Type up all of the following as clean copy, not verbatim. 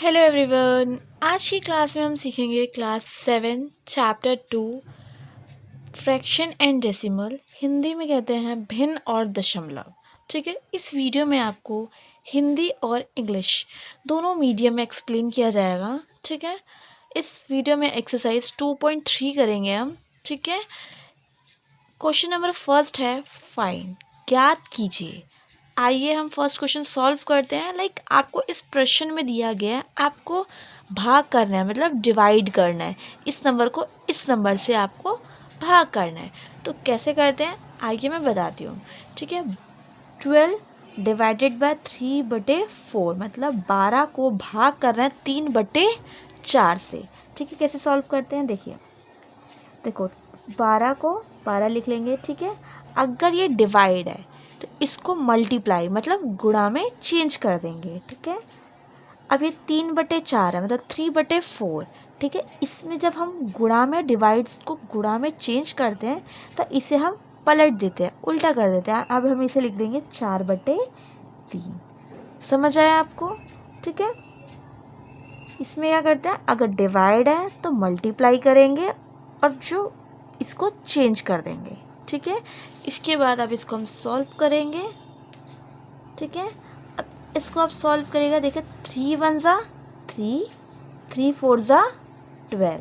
Hello everyone. आज की class में हम सीखेंगे class 7 chapter 2 fraction and decimal. Hindi में कहते हैं भिन्न और दशमलव। ठीक है, इस वीडियो में आपको हिंदी और इंग्लिश दोनों मीडियम में एक्सप्लेन किया जाएगा। ठीक है, इस वीडियो में एक्सरसाइज 2.3 करेंगे हम। ठीक है, क्वेश्चन नंबर फर्स्ट है फाइंड, ज्ञात कीजिए। आइए हम फर्स्ट क्वेश्चन सॉल्व करते हैं। आपको इस प्रश्न में दिया गया है, आपको भाग करना है, मतलब डिवाइड करना है। इस नंबर को इस नंबर से आपको भाग करना है। तो कैसे करते हैं आइए मैं बताती हूँ। ठीक है, 12 डिवाइडेड बाय 3/4, मतलब 12 को भाग करना है 3/4 से। ठीक है, कैसे सॉल्व करते हैं देखिए। देखो 12 को 12 लिख लेंगे। ठीक है, अगर ये डिवाइड है तो इसको मल्टीप्लाई मतलब गुणा में चेंज कर देंगे। ठीक है, अब ये 3/4 है, मतलब 3/4। ठीक है, इसमें जब हम गुणा में डिवाइड को गुणा में चेंज करते हैं तो इसे हम पलट देते हैं, उल्टा कर देते हैं। अब हम इसे लिख देंगे 4/3। समझ आया आपको? ठीक है, इसमें क्या करते हैं, अगर डिवाइड है तो मल्टीप्लाई करेंगे और जो इसको चेंज कर देंगे। ठीक है, इसके बाद अब इसको हम सॉल्व करेंगे। ठीक है, अब इसको आप सॉल्व करेगा। देखिए 3 1 ज़ा 3, 3 4 ज़ा 12।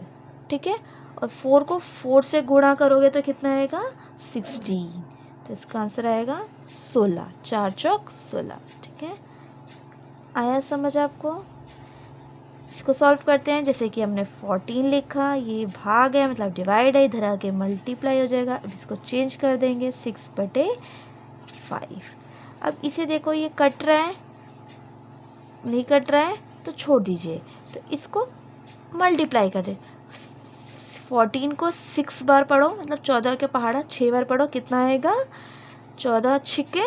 ठीक है, और 4 को 4 से गुणा करोगे तो कितना आएगा 16। तो इसका आंसर आएगा 16, 4 चौक 16। ठीक है, आया समझ आपको? इसको सॉल्व करते हैं। जैसे कि हमने 14 लिखा, ये भाग है मतलब डिवाइड है, इधर आके मल्टीप्लाई हो जाएगा। अब इसको चेंज कर देंगे 6/5। अब इसे देखो ये कट रहा है, नहीं कट रहा है तो छोड़ दीजिए। तो इसको मल्टीप्लाई कर दे। 14 को 6 बार पढ़ो, मतलब 14 के पहाड़ा 6 बार पढ़ो, कितना आएगा 14 छिके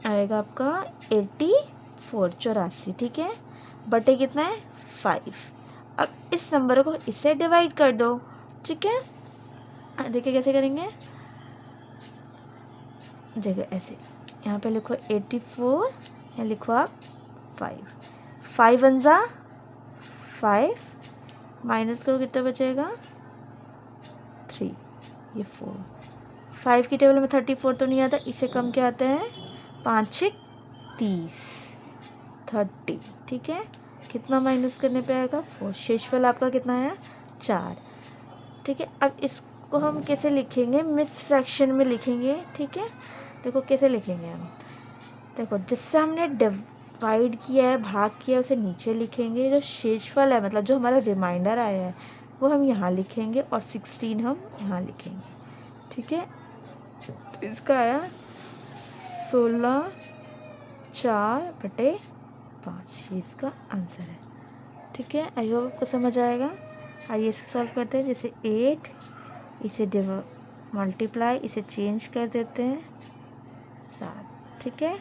आएगा आपका 84, 84। ठीक है, बटे कितना है 5। अब इस नंबर को इससे डिवाइड कर दो। ठीक है, देखिए कैसे करेंगे। देखिए ऐसे, यहाँ पे लिखो 84, यहाँ लिखो आप 5। 5 1 ज़ा 5, माइनस करो कितना बचेगा 3, ये 4। 5 की टेबल में 34 तो नहीं आता, इससे कम क्या आता है 5 6 30, 30। ठीक है, कितना माइनस करने पे आएगा 4। शेषफल आपका कितना है 4। ठीक है, अब इसको हम कैसे लिखेंगे, मिक्स फ्रैक्शन में लिखेंगे। ठीक है, देखो कैसे लिखेंगे हम। देखो जिससे हमने डिवाइड किया है, भाग किया है, उसे नीचे लिखेंगे। जो शेषफल है मतलब जो हमारा रिमाइंडर आया है वो हम यहाँ लिखेंगे और 16 हम यहाँ लिखेंगे। ठीक है, तो इसका आया 16 4/5, ये इसका आंसर है। ठीक है, आई होप आपको समझ आएगा। आइए इसे सॉल्व करते हैं। जैसे 8, इसे मल्टीप्लाई, इसे चेंज कर देते हैं 7। ठीक है,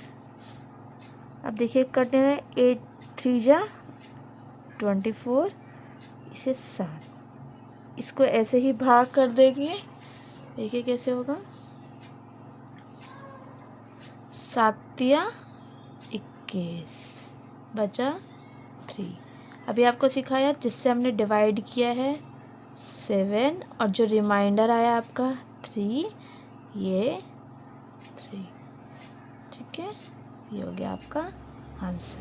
अब देखिए करने में 8 3 जा 24, इसे 7, इसको ऐसे ही भाग कर देंगे। देखिए कैसे होगा, 7 या 21, बचा 3। अभी आपको सिखाया जिससे हमने डिवाइड किया है 7, और जो रिमाइंडर आया आपका 3, ये 3। ठीक है, ये हो गया आपका आंसर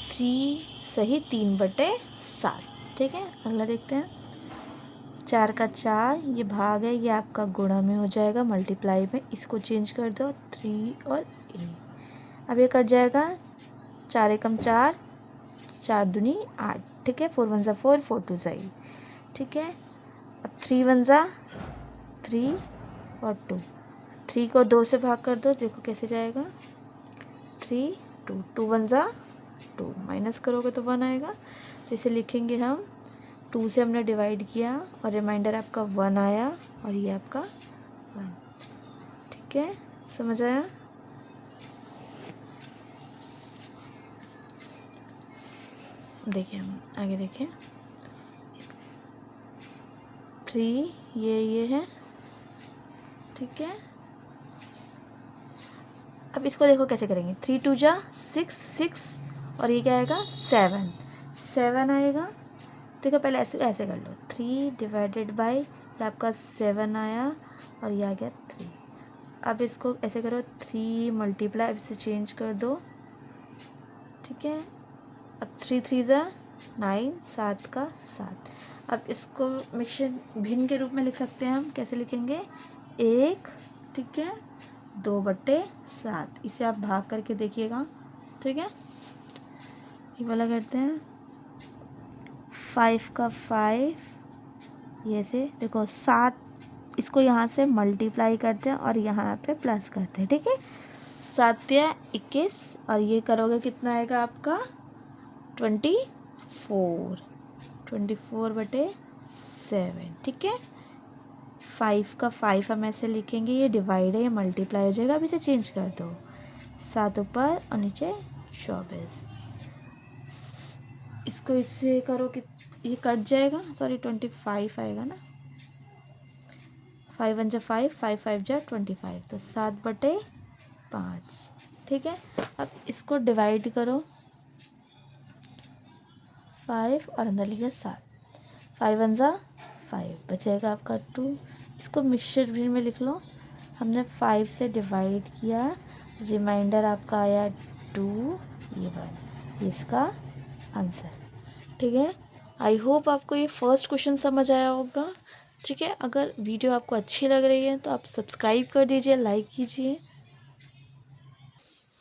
3 सही 3/7। ठीक है, अगला देखते हैं। 4 का 4, ये भाग है, ये आपका गुणा में हो जाएगा, मल्टीप्लाई में इसको चेंज कर दो 3 और ए। अब ये कट जाएगा, 4 एकम 4, 4 दूनी 8। ठीक है, 4 1 ज़ा 4, 4 2 ज़ा 8। ठीक है, अब 3 1 ज़ा 3 और 2, 3 को 2 से भाग कर दो, देखो कैसे जाएगा 3 2, 2 1 ज़ा 2, माइनस करोगे तो 1 आएगा। तो इसे लिखेंगे हम, 2 से हमने डिवाइड किया और रिमाइंडर आपका 1 आया, और ये आपका 1। ठीक है, समझ आया? देखिए हम आगे देखें। 3 ये है। ठीक है, अब अब इसको देखो कैसे करेंगे, 3 2 जा 6, 6 और ये क्या आएगा 7, 7 आएगा। देखो पहले ऐसे ऐसे कर लो, 3 डिवाइडेड बाई ये आपका 7 आया और ये आ गया 3। अब इसको ऐसे करो, 3 मल्टीप्लाई, अब इसे चेंज कर दो, ठीक है। अब 3 3 जा 9, 7 का 7। अब इसको मिक्सचर भिन्न के रूप में लिख सकते हैं हम, कैसे लिखेंगे, 1, ठीक है, 2/7। इसे आप भाग करके देखिएगा, ठीक है। ये वाला करते हैं, 5 का 5, ये से देखो 7, इसको यहाँ से मल्टीप्लाई करते हैं और यहाँ पे प्लस करते हैं, ठीक है। 7 या 21 और ये करोगे कितना आएगा आपका 24, 24/7, ठीक है। 5 का 5 हम ऐसे लिखेंगे, ये डिवाइड है, ये मल्टीप्लाई हो जाएगा। अब इसे चेंज कर दो, 7 ऊपर और नीचे 24। इसको इससे करो कि ये कट जाएगा, सॉरी 25 आएगा ना, 5 1 जा 5, 5 5 जा 25, तो 7/5, ठीक है। अब इसको डिवाइड करो, 5 और अंदर लिखिए 7, 5 1 जा 5, बचेगा आपका 2। इसको मिक्सचर भी में लिख लो, हमने 5 से डिवाइड किया, रिमाइंडर आपका आया 2, ये 1, इसका आंसर, ठीक है। आई होप आपको ये फर्स्ट क्वेश्चन समझ आया होगा, ठीक है। अगर वीडियो आपको अच्छी लग रही है तो आप सब्सक्राइब कर दीजिए, लाइक कीजिए।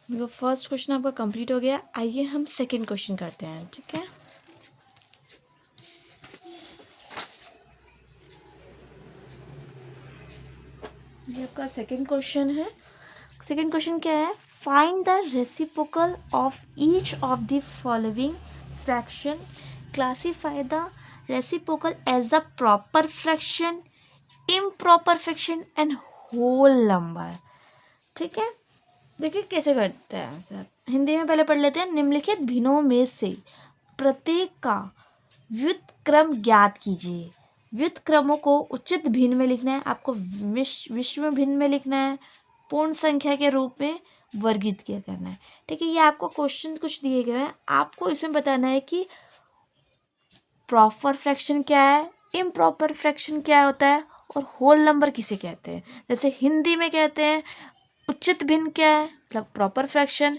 देखो फर्स्ट क्वेश्चन आपका कंप्लीट हो गया। आइए हम सेकंड क्वेश्चन करते हैं, ठीक है। ये आपका सेकंड क्वेश्चन है। सेकंड क्वेश्चन क्या है, find the reciprocal of each of the following fraction, classify the reciprocal as a proper fraction, improper fraction and whole number, ठीक है। देखिए कैसे करते हैं सर, हिंदी में पहले पढ़ लेते हैं। निम्नलिखित भिन्नों में से प्रत्येक का व्युत्क्रम ज्ञात कीजिए। व्युत्क्रमों को उचित भिन्न में लिखना है, आपको विषम भिन्न में लिखना है, पूर्ण संख्या के रूप में वर्गीकृत किया करना है, ठीक है। ये आपको क्वेश्चन कुछ दिए गए हैं, आपको इसमें बताना है कि प्रॉपर फ्रैक्शन क्या है, इम्प्रॉपर फ्रैक्शन क्या होता है और होल नंबर किसे कहते हैं। जैसे हिंदी में कहते हैं उचित भिन्न क्या है, मतलब प्रॉपर फ्रैक्शन,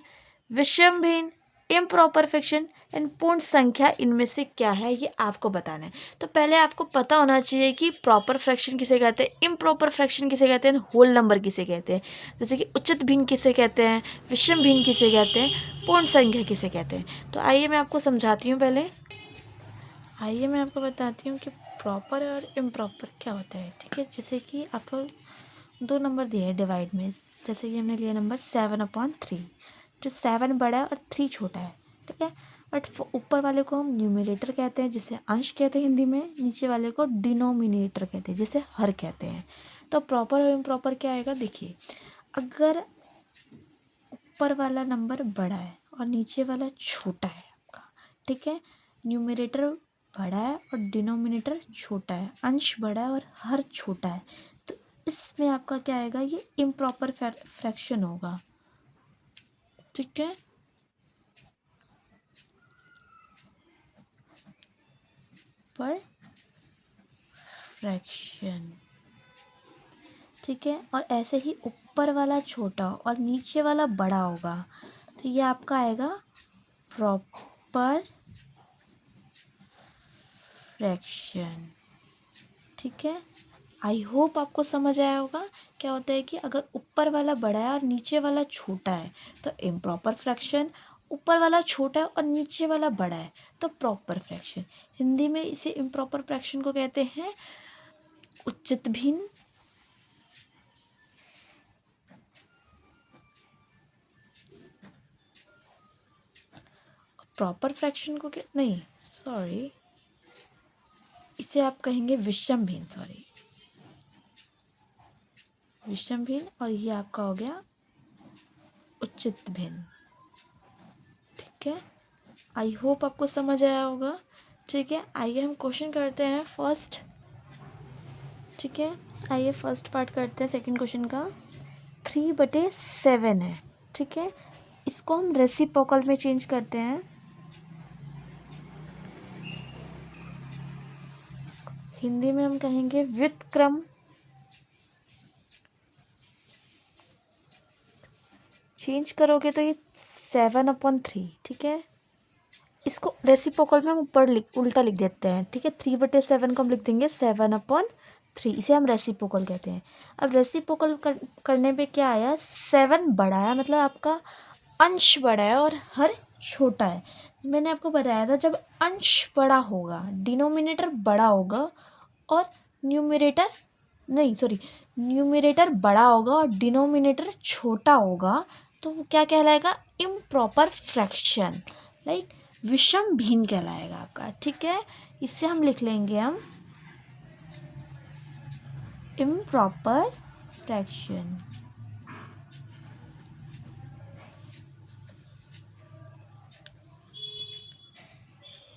विषम भिन्न, इम्प्रॉपर फ्रैक्शन एंड पूर्ण संख्या, इनमें से क्या है ये आपको बताना है। तो पहले आपको पता होना चाहिए कि प्रॉपर फ्रैक्शन किसे कहते हैं, इम्प्रॉपर फ्रैक्शन किसे कहते हैं, होल नंबर किसे कहते हैं। जैसे कि उचित भिन्न किसे कहते हैं, विषम भिन्न किसे कहते हैं, पूर्ण संख्या किसे कहते हैं। तो आइए मैं आपको समझाती हूँ, आइए मैं आपको बताती हूँ कि प्रॉपर और इम्प्रॉपर क्या होता है, ठीक है। जैसे कि आपको 2 नंबर दिए हैं डिवाइड में, जैसे कि हमने लिया नंबर 7/3, जो 7 बड़ा है और 3 छोटा है, ठीक है। बट ऊपर वाले को हम न्यूमरेटर कहते हैं, जिसे अंश कहते हैं हिंदी में, नीचे वाले को डिनोमिनेटर कहते हैं, जिसे हर कहते हैं। तो प्रॉपर और इम्प्रॉपर क्या आएगा, देखिए अगर ऊपर वाला नंबर बड़ा है और नीचे वाला छोटा है आपका, ठीक है, न्यूमरेटर बड़ा है और डिनोमिनेटर छोटा है, अंश बड़ा है और हर छोटा है, तो इसमें आपका क्या आएगा, ये इम्प्रॉपर फ्रैक्शन होगा, ठीक है। पर फ्रैक्शन, ठीक है। और ऐसे ही ऊपर वाला छोटा और नीचे वाला बड़ा होगा, तो ये आपका आएगा प्रॉपर फ्रैक्शन, ठीक है। आई होप आपको समझ आया होगा। क्या होता है कि अगर ऊपर वाला बड़ा है और नीचे वाला छोटा है तो इम्प्रॉपर फ्रैक्शन, ऊपर वाला छोटा है और नीचे वाला बड़ा है तो प्रॉपर फ्रैक्शन। हिंदी में इसे इम्प्रॉपर फ्रैक्शन को कहते हैं उचित भिन्न, प्रॉपर फ्रैक्शन को नहीं सॉरी, इसे आप कहेंगे विषम भिन्न, सॉरी विषम भिन्न, और ये आपका हो गया उचित भिन्न, ठीक है। आई होप आपको समझ आया होगा, ठीक है। आइए हम क्वेश्चन करते हैं फर्स्ट, ठीक है। आइए फर्स्ट पार्ट करते हैं सेकंड क्वेश्चन का। 3/7 है, ठीक है, इसको हम रेसिप्रोकल में चेंज करते हैं। हिंदी में हम कहेंगे व्युत्क्रम। चेंज करोगे तो ये 7/3, ठीक है। इसको रेसिप्रोकल में हम ऊपर उल्टा लिख देते हैं, ठीक है। 3/7 को हम लिख देंगे 7/3, इसे हम रेसिप्रोकल कहते हैं। अब रेसिप्रोकल करने पे क्या आया, 7 बड़ा है, मतलब आपका अंश बड़ा है और हर छोटा है। मैंने आपको बताया था जब अंश बड़ा होगा, डिनोमिनेटर बड़ा होगा और न्यूमरेटर बड़ा होगा और डिनोमिनेटर छोटा होगा, तो वो क्या कहलाएगा, इम्प्रॉपर फ्रैक्शन, लाइक विषम भिन्न कहलाएगा आपका, ठीक है। इससे हम लिख लेंगे हम इम्प्रॉपर फ्रैक्शन।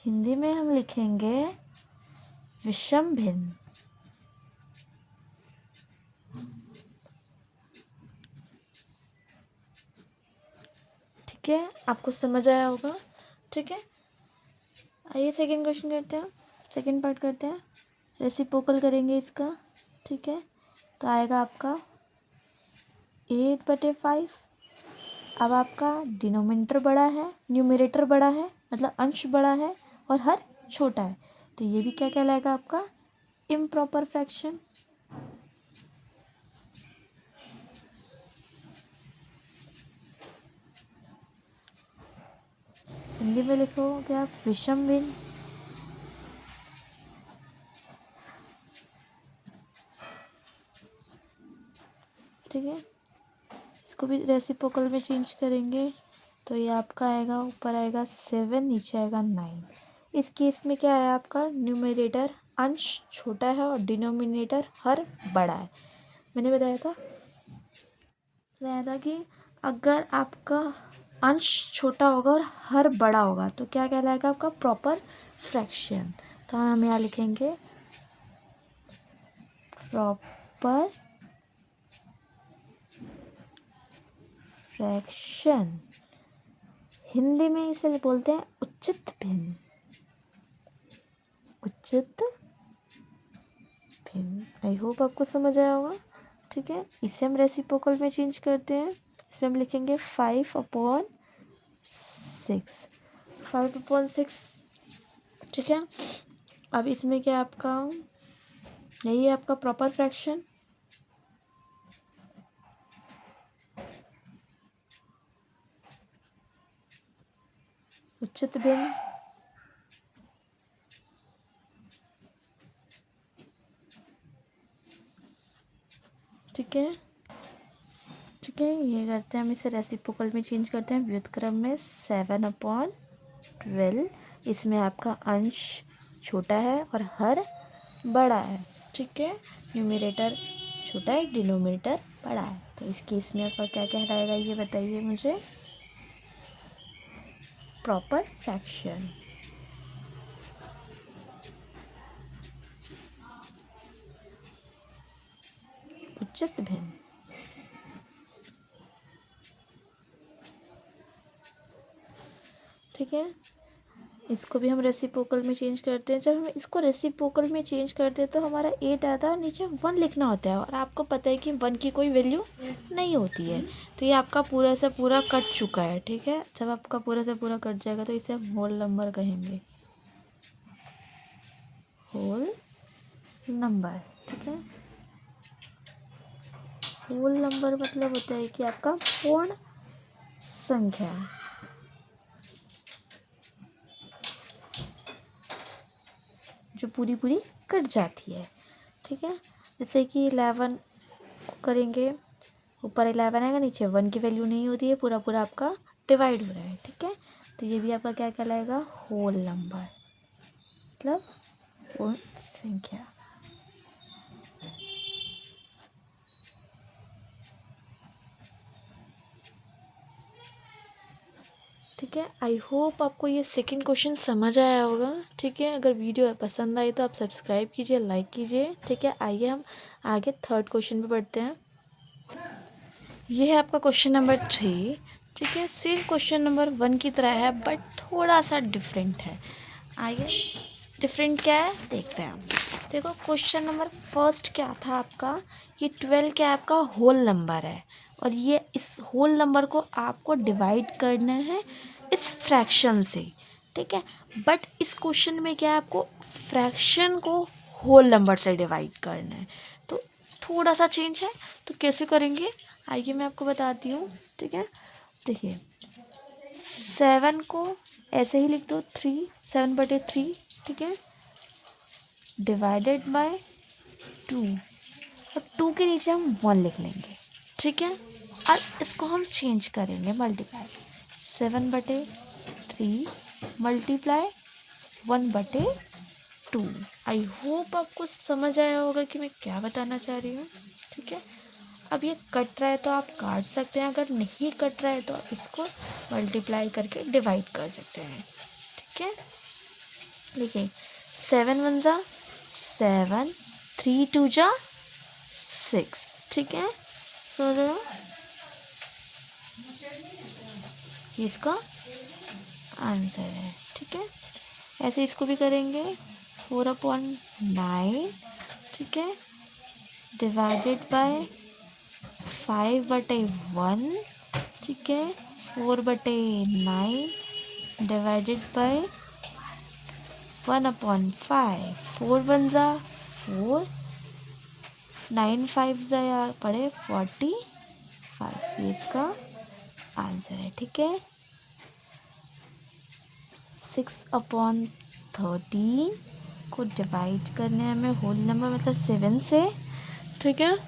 हिंदी में हम लिखेंगे विषम भिन्न। ठीक है, आपको समझ आया होगा, ठीक है। आइए सेकंड क्वेश्चन करते हैं, सेकंड पार्ट करते हैं। रेसिप्रोकल करेंगे इसका, ठीक है। तो आएगा आपका 8/5। अब आपका डिनोमिनेटर बड़ा है, न्यूमरेटर बड़ा है, मतलब अंश बड़ा है और हर छोटा है, तो ये भी क्या कहलाएगा आपका, इम्प्रॉपर फ्रैक्शन। हिंदी में लिखोगे आप विषम भिन्न। ठीक है, इसको भी रेसिप्रोकल में चेंज करेंगे तो ये आपका आएगा, ऊपर आएगा 7, नीचे आएगा 9। इस केस में क्या है, आपका न्यूमरेटर अंश छोटा है और डिनोमिनेटर हर बड़ा है। मैंने बताया था कि अगर आपका अंश छोटा होगा और हर बड़ा होगा तो क्या कहलाएगा आपका, प्रॉपर फ्रैक्शन। तो हम यहाँ लिखेंगे प्रॉपर फ्रैक्शन। हिंदी में इसे बोलते हैं उचित भिन्न। उचित भिन्न, आई होप आपको समझ आया होगा, ठीक है। इसे हम रेसिप्रोकल में चेंज करते हैं। इसमें हम लिखेंगे 5/6, 5/6, ठीक है। अब इसमें क्या आपका, यही है आपका प्रॉपर फ्रैक्शन। उचित भिन्न, ठीक है, ठीक है। ये करते हैं हम, इसे रेसिप्रोकल में चेंज करते हैं व्युत्क्रम में 7/12। इसमें आपका अंश छोटा है और हर बड़ा है, ठीक है। न्यूमरेटर छोटा है, डिनोमिनेटर बड़ा है, तो इस केस में आपका क्या कहलाएगा, ये बताइए मुझे, प्रॉपर फ्रैक्शन। उचित भिन्न, ठीक है। इसको भी हम रेसिप्रोकल में चेंज करते हैं। जब हम इसको रेसिप्रोकल में चेंज करते हैं तो हमारा 8 आता है और नीचे 1 लिखना होता है, और आपको पता है कि 1 की कोई वैल्यू नहीं होती है। तो ये आपका पूरा से पूरा कट चुका है, ठीक है। जब आपका पूरा से पूरा कट जाएगा तो इसे हम होल नंबर कहेंगे, होल नंबर, ठीक है। होल नंबर मतलब होता है कि आपका पूर्ण संख्या, जो पूरी पूरी कट जाती है, ठीक है। जैसे कि 11 करेंगे, ऊपर 11 आएगा, नीचे 1 की वैल्यू नहीं होती है, पूरा पूरा आपका डिवाइड हो रहा है, ठीक है। तो ये भी आपका क्या कहलाएगा, होल नंबर, मतलब पूर्ण संख्या। ठीक है, आई होप आपको ये सेकंड क्वेश्चन समझ आया होगा, ठीक है। अगर वीडियो पसंद आई तो आप सब्सक्राइब कीजिए, लाइक कीजिए, ठीक है। आइए हम आगे थर्ड क्वेश्चन पे बढ़ते हैं। ये है आपका क्वेश्चन नंबर 3। ठीक है, सेम क्वेश्चन नंबर 1 की तरह है बट थोड़ा सा डिफरेंट है। आइए डिफरेंट क्या है देखते हैं हम। देखो क्वेश्चन नंबर फर्स्ट क्या था आपका, ये 12 क्या आपका होल नंबर है और ये इस होल नंबर को आपको डिवाइड करना है इस फ्रैक्शन से। ठीक है, बट इस क्वेश्चन में क्या है, आपको फ्रैक्शन को होल नंबर से डिवाइड करना है, तो थोड़ा सा चेंज है। तो कैसे करेंगे आइए मैं आपको बताती हूँ। ठीक है, देखिए 7 को ऐसे ही लिख दो 3, 7/3। ठीक है, डिवाइडेड बाय 2 और 2 के नीचे हम 1 लिख लेंगे। ठीक है, और इसको हम चेंज करेंगे मल्टीप्लाई 7/3 मल्टीप्लाई 1/2। आई होप आपको समझ आया होगा कि मैं क्या बताना चाह रही हूँ। ठीक है, अब ये कट रहा है तो आप काट सकते हैं, अगर नहीं कट रहा है तो आप इसको मल्टीप्लाई करके डिवाइड कर सकते हैं। ठीक है, देखिए 7 1 7, 3 2 6। ठीक है, तो ये इसका आंसर है। ठीक है, ऐसे इसको भी करेंगे 4/9। ठीक है, डिवाइडेड बाय 5/1। ठीक है, 4/9 डिवाइडेड बाय 1/5। 4 1 4, 9 5 या पड़े 45, ये इसका आंसर है। ठीक है, 6/13 को डिवाइड करने हैं हमें होल नंबर मतलब 7 से। ठीक है,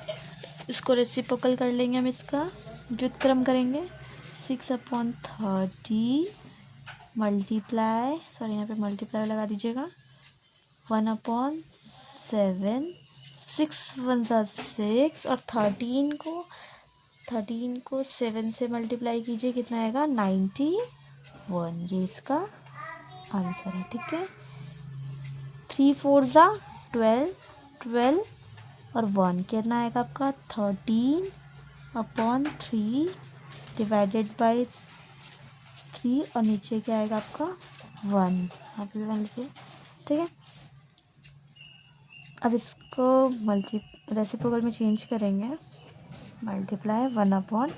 इसको रेसिप्रोकल कर लेंगे हम, इसका व्युत्क्रम करेंगे 6/30 मल्टीप्लाई, सॉरी यहाँ पे मल्टीप्लाई लगा दीजिएगा 1/7। 6 1 6 और 13 को 7 से मल्टीप्लाई कीजिए, कितना आएगा 91, ये इसका आंसर है। ठीक है, 3 4 12, 12 और 1 कितना आएगा आपका 13/3 डिवाइडेड बाय 3 और नीचे क्या आएगा आपका 1, यहाँ पे 1 लिखिए। ठीक है, अब इसको रेसिप्रोकल में चेंज करेंगे, मल्टीप्लाई 1/3।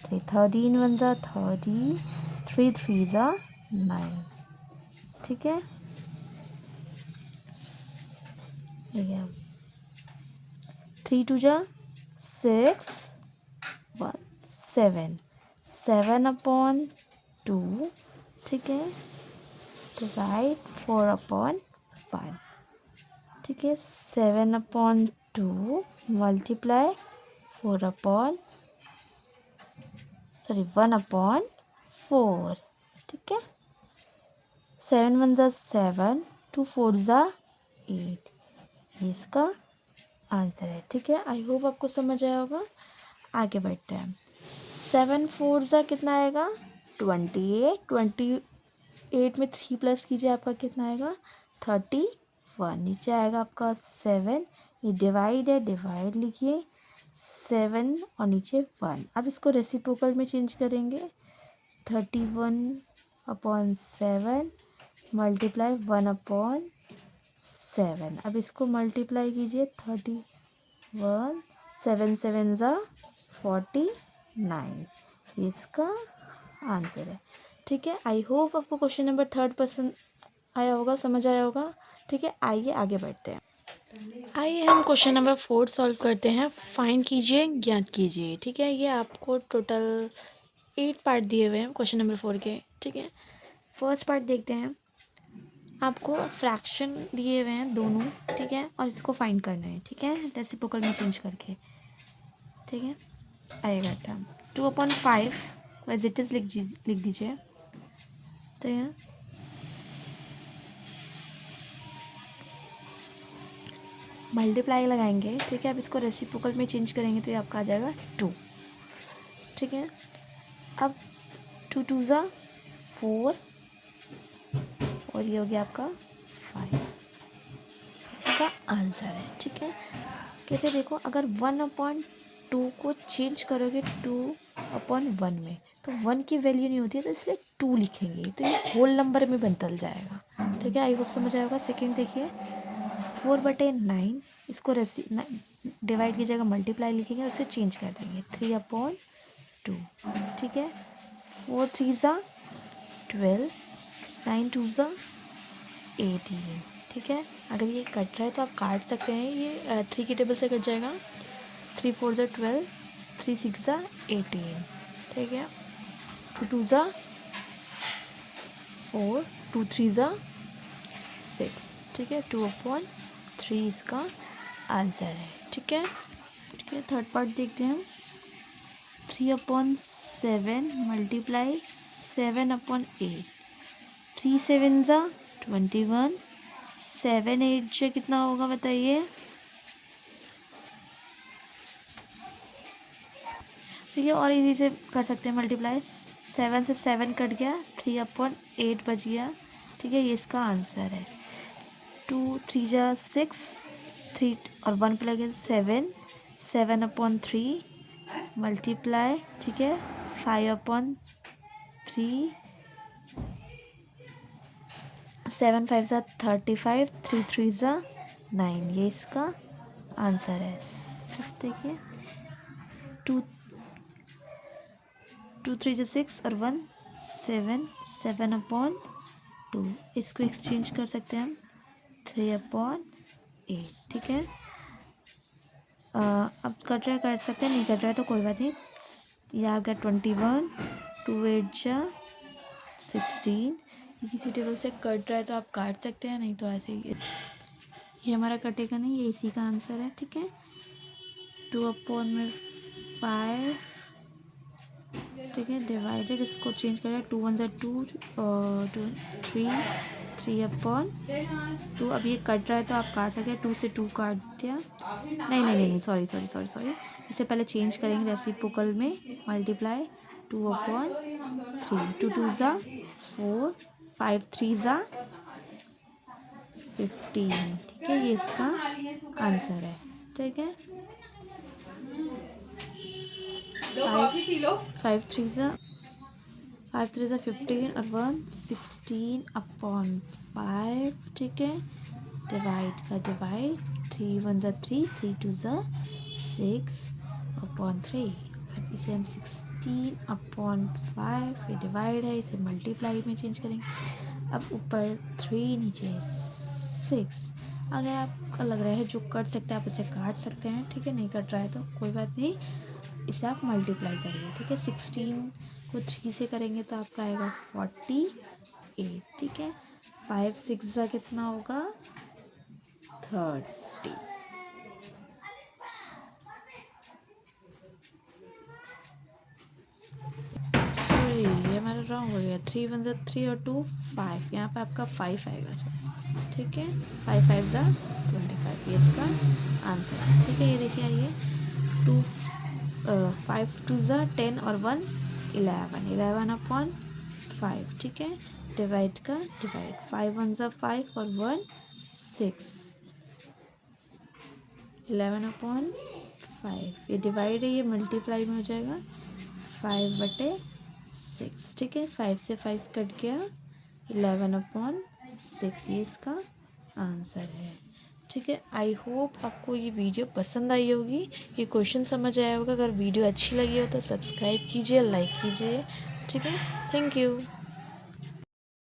13 1 30, 3 3 9। ठीक है, देखिए 3 2 6 1 7, 7/2। ठीक है, डिवाइड 4/1। ठीक है, 7/2 मल्टीप्लाई 1/4। ठीक है, 7 1 7, 2 4 8, ये इसका आंसर है। ठीक है, आई होप आपको समझ आया होगा। आगे बढ़ते हैं। 7 4 कितना आएगा 28। 28 में 3 प्लस कीजिए, आपका कितना आएगा 31। नीचे आएगा आपका 7, ये डिवाइड है, डिवाइड लिखिए 7 और नीचे 1। अब इसको रेसिप्रोकल में चेंज करेंगे 31/7 मल्टीप्लाई 1/7। अब इसको मल्टीप्लाई कीजिए 31, 7 7 49, इसका आंसर है। ठीक है, आई होप आपको क्वेश्चन नंबर 3 पसंद आया होगा, समझ आया होगा। ठीक है, आइए आगे बढ़ते हैं। आइए हम क्वेश्चन नंबर 4 सॉल्व करते हैं। फाइंड कीजिए, ज्ञात कीजिए। ठीक है, ये आपको टोटल 8 पार्ट दिए हुए हैं क्वेश्चन नंबर 4 के। ठीक है, फर्स्ट पार्ट देखते हैं। आपको फ्रैक्शन दिए हुए हैं दोनों। ठीक है, और इसको फाइंड करना है। ठीक है, रेसिप्रोकल में चेंज करके। ठीक है, आएगा था 2/5 एज इट इज़ लिख दीजिए। ठीक है, मल्टीप्लाई लगाएंगे। ठीक है, अब इसको रेसिप्रोकल में चेंज करेंगे तो ये आपका आ जाएगा 2। ठीक है, अब 2 2 4 और ये हो गया आपका 5, इसका आंसर है। ठीक है, कैसे देखो, अगर 1/5 2 को चेंज करोगे 2/1 में, तो 1 की वैल्यू नहीं होती है, तो इसलिए 2 लिखेंगे, तो ये होल नंबर में बदल जाएगा। ठीक है, आई होप समझ आएगा। सेकेंड देखिए, 4/9, इसको डिवाइड की जगह मल्टीप्लाई लिखेंगे और उसे चेंज कर देंगे 3/2। ठीक है, 4 3 ज़ा 12, 9 2 ज़ा 18। ठीक है, अगर ये कट रहा है तो आप काट सकते हैं, ये 3 की टेबल से कट जाएगा। 3 4 ज़ा 12, 3 6 ज़ा 18। ठीक है, 2 2 ज़ा 4, 2 3 ज़ा 6। ठीक है, 2/3 इसका आंसर है। ठीक है, ठीक है, थर्ड पार्ट देखते हैं हम। 3/7 मल्टीप्लाई 7/8। 3 7 ज़ा 21, 7 8 से कितना होगा बताइए। तो ये और इजी से कर सकते हैं मल्टीप्लाई। 7 से 7 कट गया, 3/8 बच गया। ठीक है, ये इसका आंसर है। 2 3 ज़ा 6, 3 और 1 प्लस 7, 7/3 मल्टीप्लाई। ठीक है, 5/3, 7 5 ज़ा 35, 3 3 ज़ा 9, ये इसका आंसर है। फिफ्थ देखिए, 2 2 3 ज़ा 6 और 1 7, 7/2, इसको एक्सचेंज कर सकते हैं हम 3/8। ठीक है, अब कट रहा है काट सकते हैं, नहीं कट रहा है तो कोई बात नहीं। ये आ गया 21, 2 8 ज़ा 16। किसी टेबल से कट रहा है तो आप काट सकते हैं, नहीं तो ऐसे ही ये हमारा कटेगा नहीं, ये इसी का आंसर है। ठीक है, 2/5। ठीक है, डिवाइडेड, इसको चेंज कर रहा है। 2 1 ज़ा 2, 2 3, 3/2। अब ये कट रहा है तो आप काट सकते हैं, 2 से 2 काट दिया। नहीं नहीं नहीं, सॉरी सॉरी सॉरी सॉरी, इसे पहले चेंज करेंगे रेसिप्रोकल में, मल्टीप्लाई 2/3। 2 2 ज़ा 4, 5 3 ज़ा 15। ठीक है, ये इसका आंसर है। ठीक है, 5 3 ज़ा 15 और 1 16/5। ठीक है, डिवाइड का डिवाइड, 3 1 ज़ा 3, 3 2 ज़ा 6/3। अब इसे हम 16/5, ये डिवाइड है, इसे मल्टीप्लाई में चेंज करेंगे। अब ऊपर 3, नीचे 6। अगर आपको लग रहा है जो कट सकते हैं आप इसे काट सकते हैं। ठीक है, नहीं कट रहा है तो कोई बात नहीं, इसे आप मल्टीप्लाई करिए। ठीक है, 16 को 3 से करेंगे तो आपका आएगा 48। ठीक है, 5 6 ज़ा कितना होगा 30। सॉरी, ये हमारा रॉन्ग हो गया। 3 1 ज़ा 3 और 2 5, यहाँ पे आपका 5 आएगा सर। ठीक है, 5 5 ज़ा 25, ये इसका आंसर है। ठीक है, ये देखिए, आइए 5 2 ज़ा 10 और 1 11, 11/5। ठीक है, डिवाइड का डिवाइड, 5 1 ज़ा 5 और 1 6, 11/5। ये डिवाइड है, ये मल्टीप्लाई में हो जाएगा 5/6। ठीक है, 5 से 5 कट गया, 11/6, ये इसका आंसर है। ठीक है, आई होप आपको ये वीडियो पसंद आई होगी, ये क्वेश्चन समझ आया होगा। अगर वीडियो अच्छी लगी हो तो सब्सक्राइब कीजिए, लाइक कीजिए। ठीक है, थैंक यू।